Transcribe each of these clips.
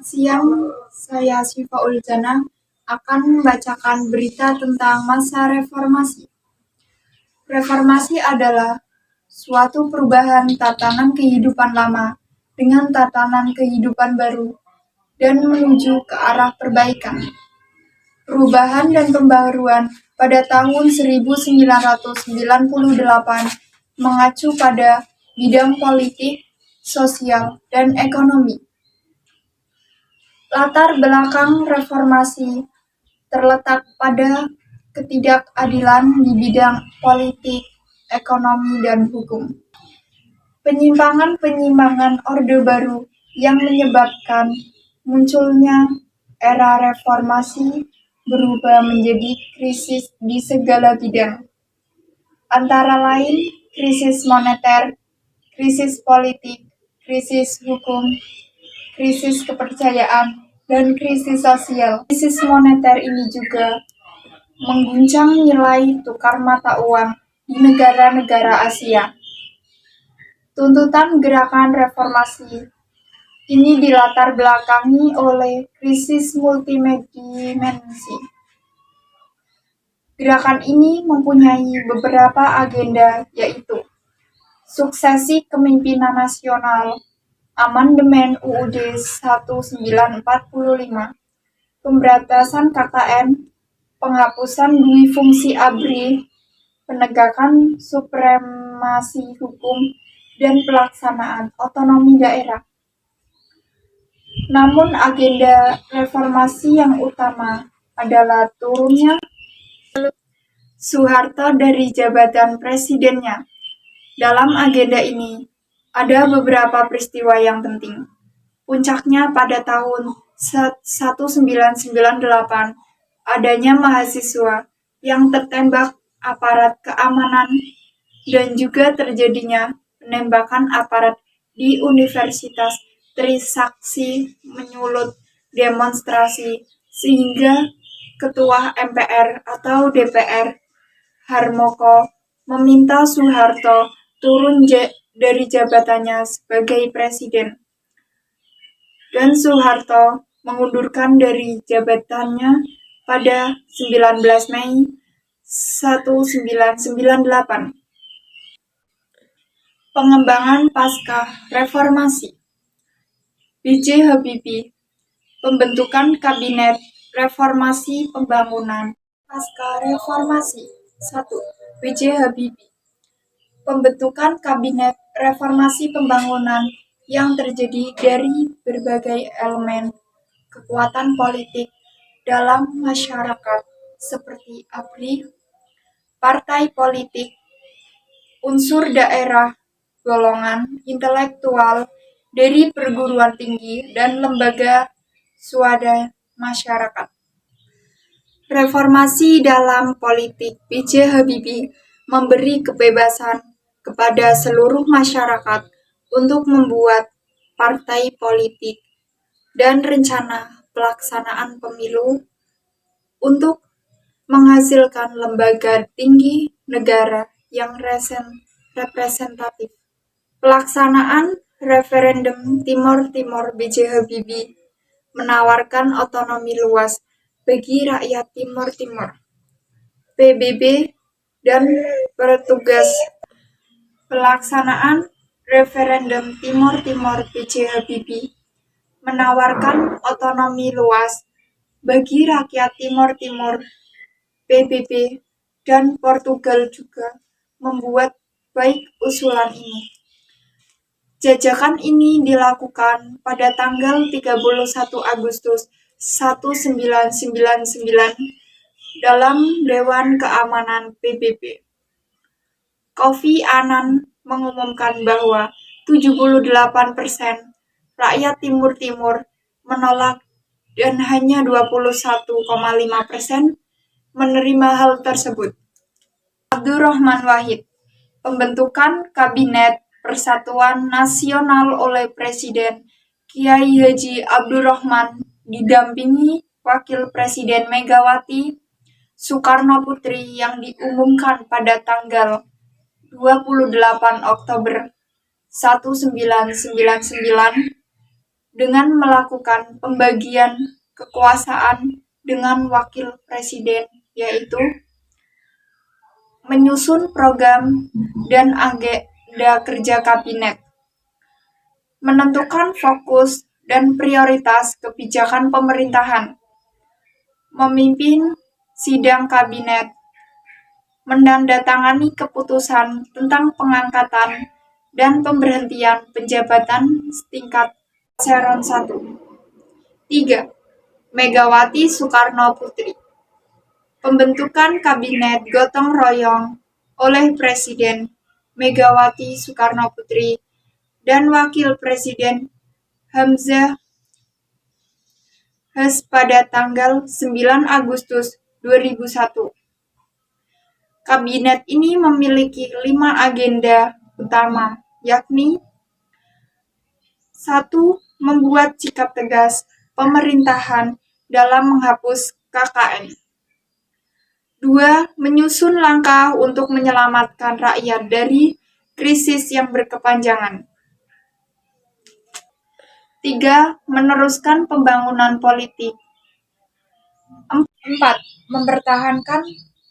Selamat siang, saya Syifa Uljana akan membacakan berita tentang masa reformasi. Reformasi adalah suatu perubahan tatanan kehidupan lama dengan tatanan kehidupan baru dan menuju ke arah perbaikan. Perubahan dan pembaruan pada tahun 1998 mengacu pada bidang politik, sosial, dan ekonomi. Latar belakang reformasi terletak pada ketidakadilan di bidang politik, ekonomi, dan hukum. Penyimpangan-penyimpangan Orde Baru yang menyebabkan munculnya era reformasi berubah menjadi krisis di segala bidang, antara lain krisis moneter, krisis politik, krisis hukum, krisis kepercayaan, dan krisis sosial. Krisis moneter ini juga mengguncang nilai tukar mata uang di negara-negara Asia. Tuntutan gerakan reformasi ini dilatar belakangi oleh krisis multidimensi. Gerakan ini mempunyai beberapa agenda, yaitu suksesi kepemimpinan nasional, amandemen UUD 1945, pemberantasan KKN, penghapusan dui fungsi ABRI, penegakan supremasi hukum, dan pelaksanaan otonomi daerah. Namun agenda reformasi yang utama adalah turunnya Soeharto dari jabatan presidennya. Dalam agenda ini, ada beberapa peristiwa yang penting. Puncaknya pada tahun 1998, adanya mahasiswa yang tertembak aparat keamanan dan juga terjadinya penembakan aparat di Universitas Trisakti menyulut demonstrasi sehingga Ketua MPR atau DPR Harmoko meminta Soeharto turun dari jabatannya sebagai presiden. Dan Soeharto mengundurkan dari jabatannya pada 19 Mei 1998. Pengembangan pasca reformasi. B.J. Habibie, pembentukan Kabinet Reformasi Pembangunan pasca reformasi. 1. B.J. Habibie, pembentukan Kabinet Reformasi Pembangunan yang terdiri dari berbagai elemen kekuatan politik dalam masyarakat seperti ABRI, partai politik, unsur daerah, golongan intelektual dari perguruan tinggi dan lembaga swadaya masyarakat. Reformasi dalam politik. B.J. Habibie memberi kebebasan kepada seluruh masyarakat untuk membuat partai politik dan rencana pelaksanaan pemilu untuk menghasilkan lembaga tinggi negara yang representatif. Pelaksanaan referendum Timor Timur. B.J. Habibie menawarkan otonomi luas bagi rakyat Timor Timur. PBB dan petugas pelaksanaan referendum Timor Timur. B.J. Habibie menawarkan otonomi luas bagi rakyat Timor Timur. PBB dan Portugal juga membuat baik usulan ini. Jajakan ini dilakukan pada tanggal 31 Agustus 1999 dalam Dewan Keamanan PBB. Kofi Annan mengumumkan bahwa 78% rakyat Timur Timur menolak dan hanya 21,5% menerima hal tersebut. Abdurrahman Wahid, pembentukan Kabinet Persatuan Nasional oleh Presiden Kiai Haji Abdurrahman didampingi Wakil Presiden Megawati Soekarno Putri yang diumumkan pada tanggal 28 Oktober 1999 dengan melakukan pembagian kekuasaan dengan wakil presiden, yaitu menyusun program dan agenda kerja kabinet, menentukan fokus dan prioritas kebijakan pemerintahan, memimpin sidang kabinet, menandatangani keputusan tentang pengangkatan dan pemberhentian penjabatan setingkat eselon 1. 3. Megawati Soekarno Putri. Pembentukan Kabinet Gotong Royong oleh Presiden Megawati Soekarno Putri dan Wakil Presiden Hamzah Has pada tanggal 9 Agustus 2001. Kabinet ini memiliki 5 agenda utama, yakni 1. Membuat sikap tegas pemerintahan dalam menghapus KKN. 2. Menyusun langkah untuk menyelamatkan rakyat dari krisis yang berkepanjangan. 3. Meneruskan pembangunan politik. 4. Mempertahankan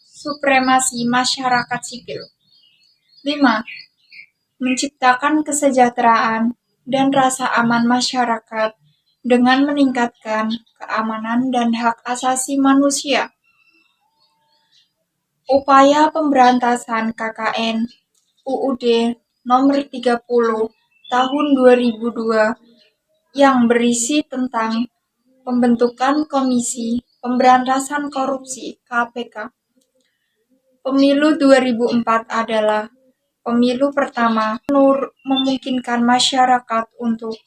supremasi masyarakat sipil. 5. Menciptakan kesejahteraan dan rasa aman masyarakat dengan meningkatkan keamanan dan hak asasi manusia. Upaya pemberantasan KKN UUD nomor 30 tahun 2002 yang berisi tentang pembentukan Komisi Pemberantasan Korupsi (KPK). Pemilu 2004 adalah pemilu pertama memungkinkan masyarakat untuk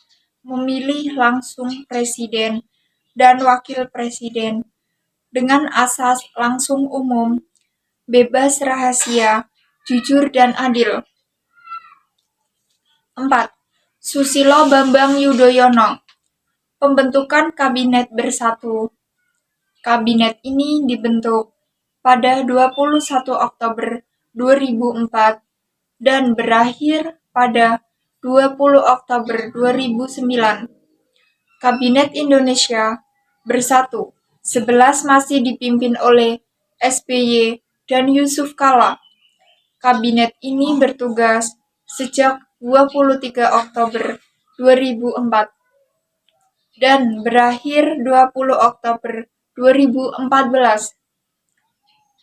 memilih langsung presiden dan wakil presiden dengan asas langsung umum, bebas rahasia, jujur dan adil. 4. Susilo Bambang Yudhoyono. Pembentukan Kabinet Bersatu. Kabinet ini dibentuk pada 21 Oktober 2004 dan berakhir pada 20 Oktober 2009. Kabinet Indonesia Bersatu 11 masih dipimpin oleh SBY dan Yusuf Kala. Kabinet ini bertugas sejak 23 Oktober 2004 dan berakhir 20 Oktober 2014.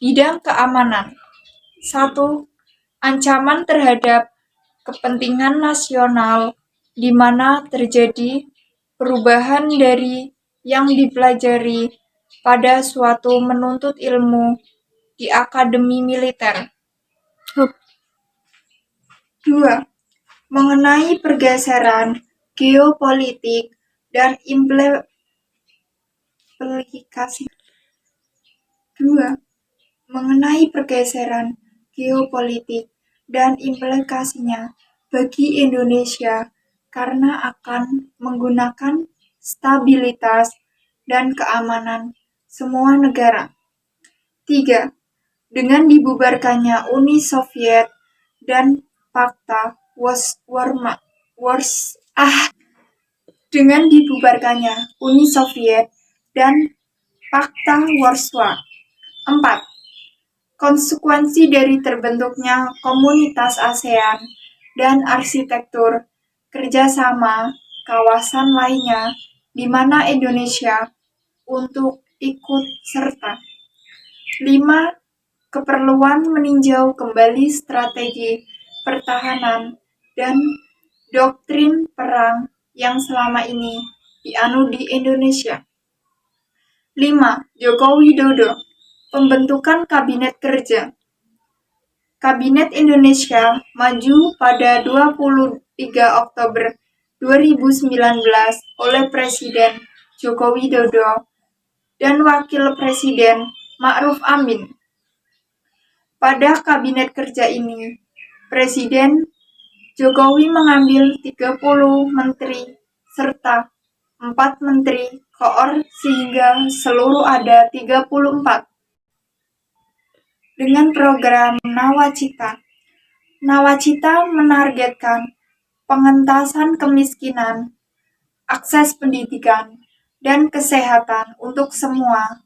Bidang keamanan. 1. Ancaman terhadap kepentingan nasional di mana terjadi perubahan dari yang dipelajari pada suatu menuntut ilmu di akademi militer. 2. Mengenai pergeseran geopolitik dan implikasi. 2. Mengenai pergeseran geopolitik dan implikasinya bagi Indonesia karena akan menggunakan stabilitas dan keamanan semua negara. 3. Dengan dibubarkannya Uni Soviet dan Pakta dengan dibubarkannya Uni Soviet dan Pakta Warsawa. 4. Konsekuensi dari terbentuknya komunitas ASEAN dan arsitektur kerjasama kawasan lainnya di mana Indonesia untuk ikut serta. 5. Keperluan meninjau kembali strategi pertahanan dan doktrin perang yang selama ini dianut di Indonesia. 5. Joko Widodo. Pembentukan Kabinet Kerja. Kabinet Indonesia Maju pada 23 Oktober 2019 oleh Presiden Joko Widodo dan Wakil Presiden Ma'ruf Amin. Pada Kabinet Kerja ini, Presiden Jokowi mengambil 30 menteri serta 4 menteri koor sehingga seluruh ada 34. Dengan program Nawacita. Nawacita menargetkan pengentasan kemiskinan akses pendidikan, dan kesehatan untuk semua,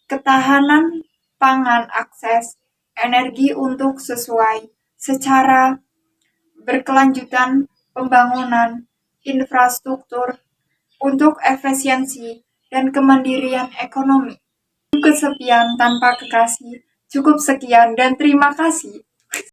ketahanan pangan, akses energi untuk sesuai secara berkelanjutan, pembangunan infrastruktur untuk efisiensi dan kemandirian ekonomi. Kesepian tanpa kekasih. Cukup sekian dan terima kasih.